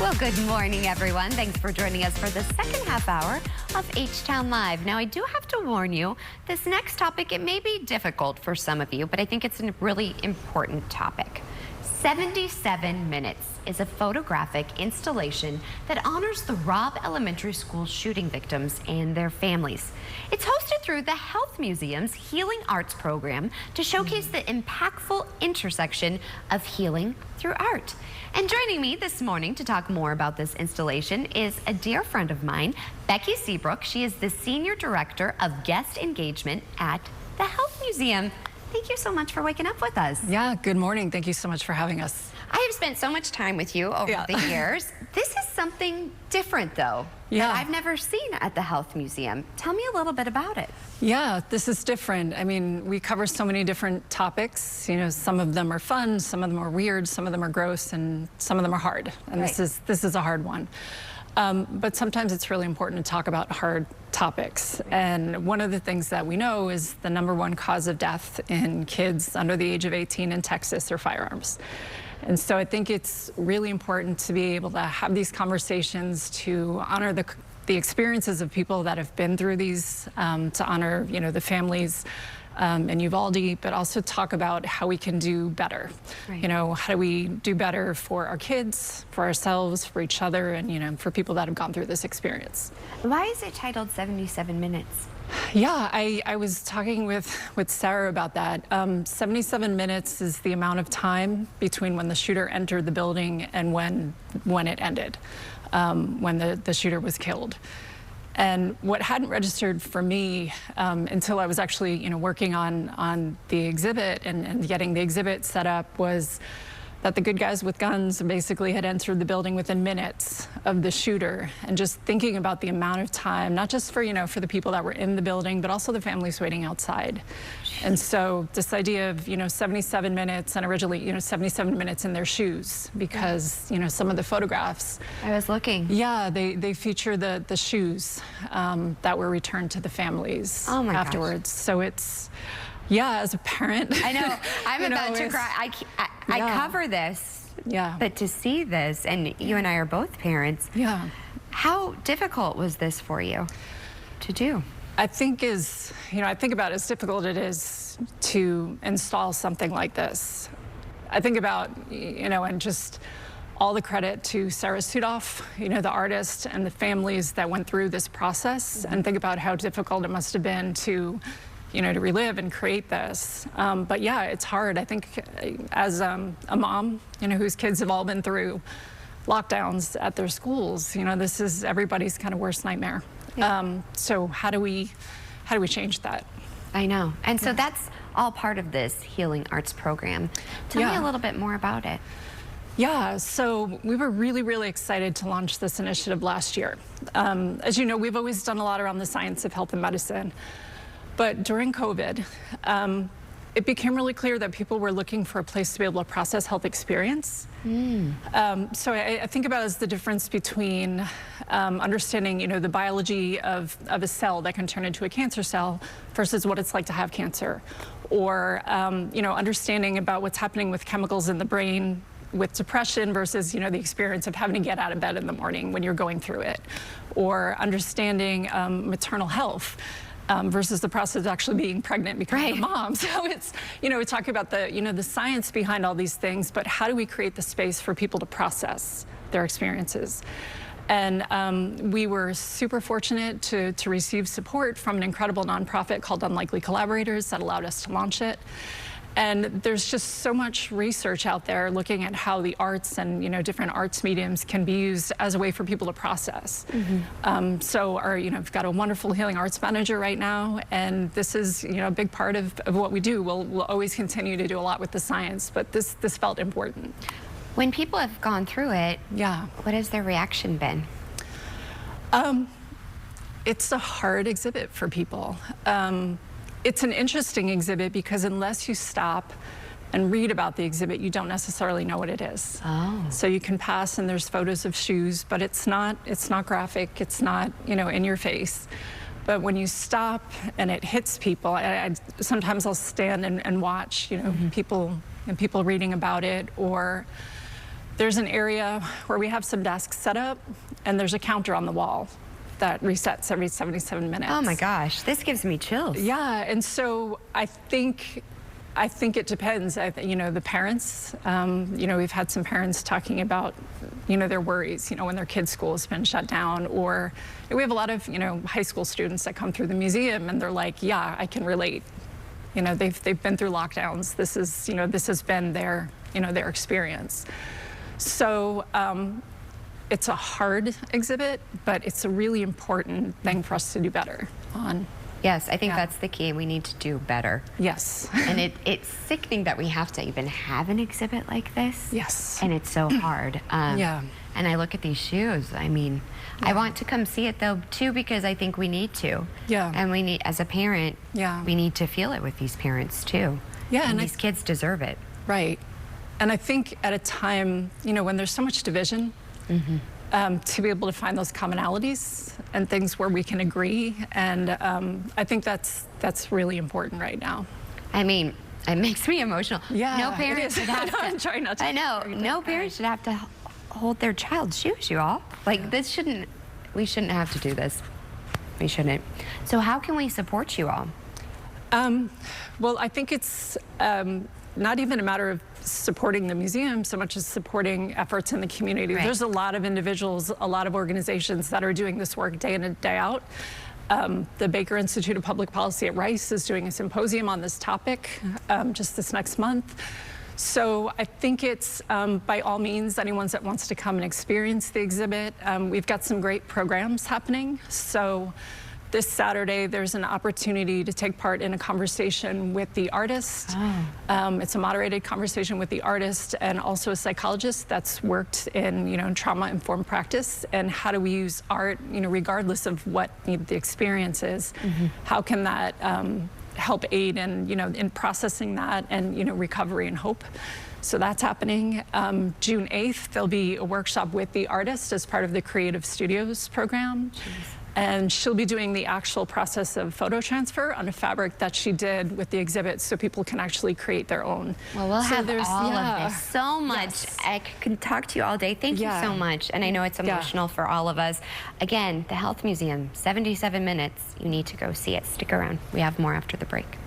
Well, good morning, everyone. Thanks for joining us for the second half hour of H-Town Live. Now, I do have to warn you, this next topic, it may be difficult for some of you, but I think it's a really important topic. 77 Minutes is a photographic installation that honors the Robb Elementary School shooting victims and their families. It's hosted through the Health Museum's Healing Arts program to showcase the impactful intersection of healing through art. And joining me this morning to talk more about this installation is a dear friend of mine, Becky Seabrook. She is the Senior Director of Guest Engagement at the Health Museum. Thank you so much for waking up with us. Yeah, good morning. Thank you so much for having us. I have spent so much time with you over the years. This is something different, though, that I've never seen at the Health Museum. Tell me a little bit about it. Yeah, this is different. I mean, we cover so many different topics. You know, some of them are fun, some of them are weird, some of them are gross, and some of them are hard. And this is a hard one. But sometimes it's really important to talk about hard topics. And one of the things that we know is the #1 cause of death in kids under the age of 18 in Texas are firearms. And so I think it's really important to be able to have these conversations to honor the experiences of people that have been through these, to honor, you know, the families in Uvalde, but also talk about how we can do better. You know, how do we do better for our kids, for ourselves, for each other, and, you know, for people that have gone through this experience. Why is it titled 77 Minutes? Yeah, I was talking with Sarah about that. 77 minutes is the amount of time between when the shooter entered the building and when it ended, when the shooter was killed. And what hadn't registered for me until I was actually, you know, working on the exhibit and getting the exhibit set up was that the good guys with guns basically had entered the building within minutes of the shooter. And just thinking about the amount of time, not just for, you know, for the people that were in the building, but also the families waiting outside. And so this idea of, you know, 77 minutes and originally, you know, 77 minutes in their shoes, because, you know, some of the photographs. I was looking. Yeah, they feature the shoes that were returned to the families afterwards. Gosh. So it's, yeah, as a parent. I know, I'm about to cry. I cover this, but to see this, and you and I are both parents. Yeah. How difficult was this for you to do? I think you know, I think about as difficult it is to install something like this. I think about, you know, and just all the credit to Sarah Sudoff, you know, the artist, and the families that went through this process, and think about how difficult it must have been to, you know, to relive and create this. But yeah, it's hard. I think as a mom, you know, whose kids have all been through lockdowns at their schools, you know, this is everybody's kind of worst nightmare. So how do we change that? I know. And so that's all part of this Healing Arts program. Tell me a little bit more about it. Yeah, so we were really, really excited to launch this initiative last year. As you know, we've always done a lot around the science of health and medicine. But during COVID, it became really clear that people were looking for a place to be able to process health experience. So I think about it as the difference between understanding, you know, the biology of a cell that can turn into a cancer cell versus what it's like to have cancer, or you know, understanding about what's happening with chemicals in the brain with depression versus, you know, the experience of having to get out of bed in the morning when you're going through it, or understanding maternal health. Versus the process of actually being pregnant, becoming a mom. So it's, you know, we talk about the, you know, the science behind all these things, but how do we create the space for people to process their experiences? And we were super fortunate to receive support from an incredible nonprofit called Unlikely Collaborators that allowed us to launch it. And there's just so much research out there looking at how the arts and, you know, different arts mediums can be used as a way for people to process. So you know, we've got a wonderful healing arts manager right now, and this is, you know, a big part of what we do. We'll always continue to do a lot with the science, but this felt important. When people have gone through it, what has their reaction been? It's a hard exhibit for people. It's an interesting exhibit because unless you stop and read about the exhibit, you don't necessarily know what it is. So you can pass and there's photos of shoes, but it's not graphic, it's not, you know, in your face. But when you stop and it hits people, sometimes I'll stand and watch, you know, people reading about it, or there's an area where we have some desks set up, and there's a counter on the wall that resets every 77 minutes. Oh my gosh, this gives me chills. Yeah, and so I think it depends. The parents, we've had some parents talking about, their worries, when their kids' school has been shut down, or we have a lot of, high school students that come through the museum and they're like, yeah, I can relate. They've been through lockdowns. This has been their experience. So it's a hard exhibit, but it's a really important thing for us to do better on. Yes, I think that's the key. We need to do better. Yes. And it's sickening that we have to even have an exhibit like this. Yes. And it's so hard. Yeah. And I look at these shoes. I mean, I want to come see it though too, because I think we need to. Yeah. And we need, as a parent, we need to feel it with these parents too. Yeah. And these kids deserve it. Right. And I think at a time, when there's so much division, to be able to find those commonalities and things where we can agree, and I think that's really important right now. I mean, it makes me emotional. Yeah, no parent should have to. I'm trying not to. I know. No parent should have to hold their child's shoes, you all. Like this shouldn't. We shouldn't have to do this. We shouldn't. So how can we support you all? Well, I think it's not even a matter of supporting the museum so much as supporting efforts in the community. Right. There's a lot of individuals, a lot of organizations that are doing this work day in and day out. The Baker Institute of Public Policy at Rice is doing a symposium on this topic just this next month. So I think it's, by all means, anyone that wants to come and experience the exhibit. We've got some great programs happening. So this Saturday, there's an opportunity to take part in a conversation with the artist. Oh. It's a moderated conversation with the artist and also a psychologist that's worked in, trauma-informed practice, and how do we use art, regardless of what the experience is. How can that help aid in, in processing that and, recovery and hope. So that's happening. June 8th, there'll be a workshop with the artist as part of the Creative Studios program. And she'll be doing the actual process of photo transfer on a fabric that she did with the exhibit, so people can actually create their own. Well, we'll have all of this. So much. Yes. I can talk to you all day. Thank you so much. And I know it's emotional for all of us. Again, the Health Museum, 77 minutes. You need to go see it. Stick around. We have more after the break.